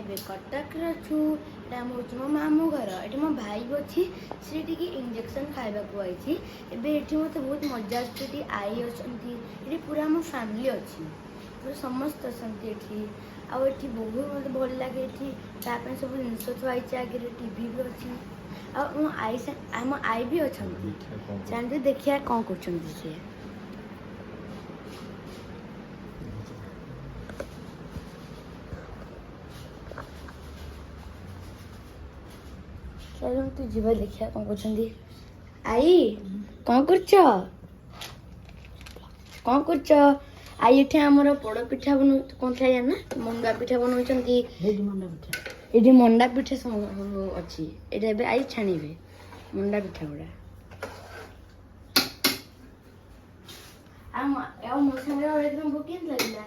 ଏବେ କଟକରେ ଅଛୁ। ଏଇଟା ହେଉଛି ମୋ ମାମୁଁ ଘର। ଏଠି ମୋ ଭାଇ ବି ଅଛି, ସେ ଟିକେ ଇଞ୍ଜେକ୍ସନ୍ ଖାଇବାକୁ ଆଇଛି। ଏବେ ଏଠି ମୋତେ ବହୁତ ମଜା ଆସୁଛି। ଏଠି ଆଈ ଅଛନ୍ତି, ଏଠି ପୁରା ଆମ ଫ୍ୟାମିଲି ଅଛି, ପୁରା ସମସ୍ତେ ଅଛନ୍ତି ଏଠି। ଆଉ ଏଠି ବହୁତ ମୋତେ ଭଲ ଲାଗେ। ଏଠି ତା ପାଇଁ ସବୁ ଜିନିଷ ଥୁଆ ହେଇଛି, ଆଗରେ ଟିଭି ବି ଅଛି। ଆଉ ଆମ ଆଈ ବି ଅଛନ୍ତି। ଚାଲନ୍ତୁ ଦେଖିବା କ'ଣ କରୁଛନ୍ତି ସିଏ। ଚାଲନ୍ତୁ ଯିବା ଦେଖିବା କ'ଣ କରୁଛନ୍ତି। ଆଈ କ'ଣ କରୁଛ? କ'ଣ କରୁଛ? ଆଈ ଏଠି ଆମର ପୋଡ଼ ପିଠା କ'ଣ ଥାଏ ନା ମଣ୍ଡା ପିଠା ବନଉଛନ୍ତି। ଏଠି ମଣ୍ଡା ପିଠା ଅଛି। ଏଇଟା ଏବେ ଆଈ ଛାଣିବେ ମଣ୍ଡା ପିଠା ଗୁଡ଼ା। ଆଉ ମୋ ସାଙ୍ଗରେ କେମିତି ଲାଗିଲା?